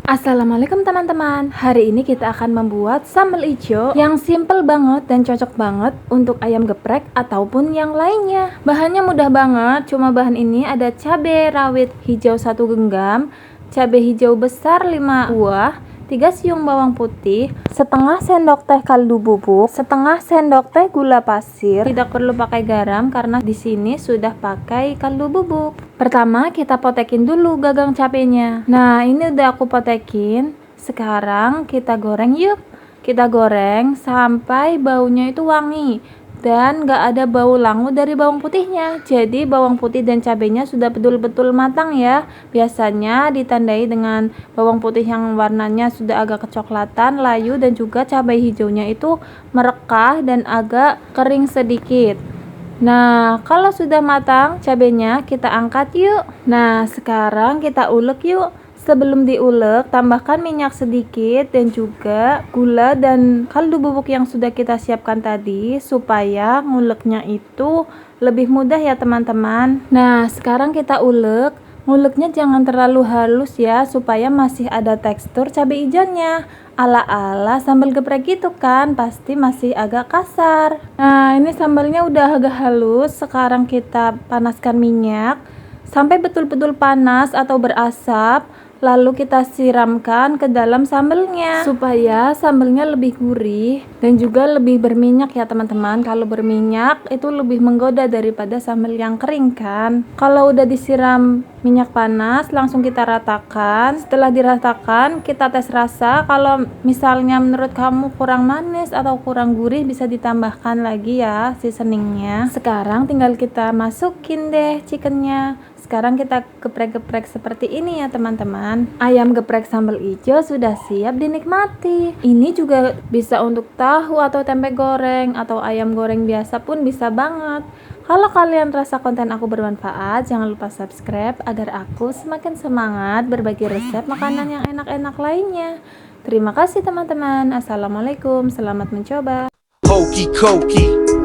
Assalamualaikum teman-teman. Hari ini kita akan membuat sambal ijo yang simple banget dan cocok banget untuk ayam geprek ataupun yang lainnya. Bahannya mudah banget, cuma bahan ini ada cabai rawit hijau 1 genggam, cabai hijau besar 5 buah, 3 siung bawang putih, setengah sendok teh kaldu bubuk, setengah sendok teh gula pasir. Tidak perlu pakai garam karena di sini sudah pakai kaldu bubuk. Pertama kita potekin dulu gagang cabenya. Nah, ini udah aku potekin. Sekarang kita goreng yuk. Kita goreng sampai baunya itu wangi dan gak ada bau langu dari bawang putihnya. Jadi bawang putih dan cabenya sudah betul-betul matang ya. Biasanya ditandai dengan bawang putih yang warnanya sudah agak kecoklatan, layu, dan juga cabai hijaunya itu merekah dan agak kering sedikit. Nah, kalau sudah matang cabenya, kita angkat yuk. Nah, sekarang kita ulek yuk. Sebelum diulek, tambahkan minyak sedikit dan juga gula dan kaldu bubuk yang sudah kita siapkan tadi supaya nguleknya itu lebih mudah ya teman-teman. Nah, sekarang kita ulek. Nguleknya jangan terlalu halus ya, supaya masih ada tekstur cabai hijaunya. Ala-ala sambal geprek gitu kan, pasti masih agak kasar. Nah, ini sambalnya udah agak halus. Sekarang kita panaskan minyak sampai betul-betul panas atau berasap. Lalu kita siramkan ke dalam sambalnya supaya sambalnya lebih gurih dan juga lebih berminyak ya teman-teman. Kalau berminyak itu lebih menggoda daripada sambal yang kering kan. Kalau udah disiram minyak panas, langsung kita ratakan. Setelah diratakan, kita tes rasa. Kalau misalnya menurut kamu kurang manis atau kurang gurih, bisa ditambahkan lagi ya seasoningnya. Sekarang tinggal kita masukin deh chickennya. Sekarang kita geprek-geprek seperti ini ya teman-teman. Ayam geprek sambal hijau sudah siap dinikmati. Ini juga bisa untuk tahu atau tempe goreng atau ayam goreng biasa pun bisa banget. Kalau kalian rasa konten aku bermanfaat, jangan lupa subscribe agar aku semakin semangat berbagi resep makanan yang enak-enak lainnya. Terima kasih teman-teman. Assalamualaikum, selamat mencoba. Hokey cokey.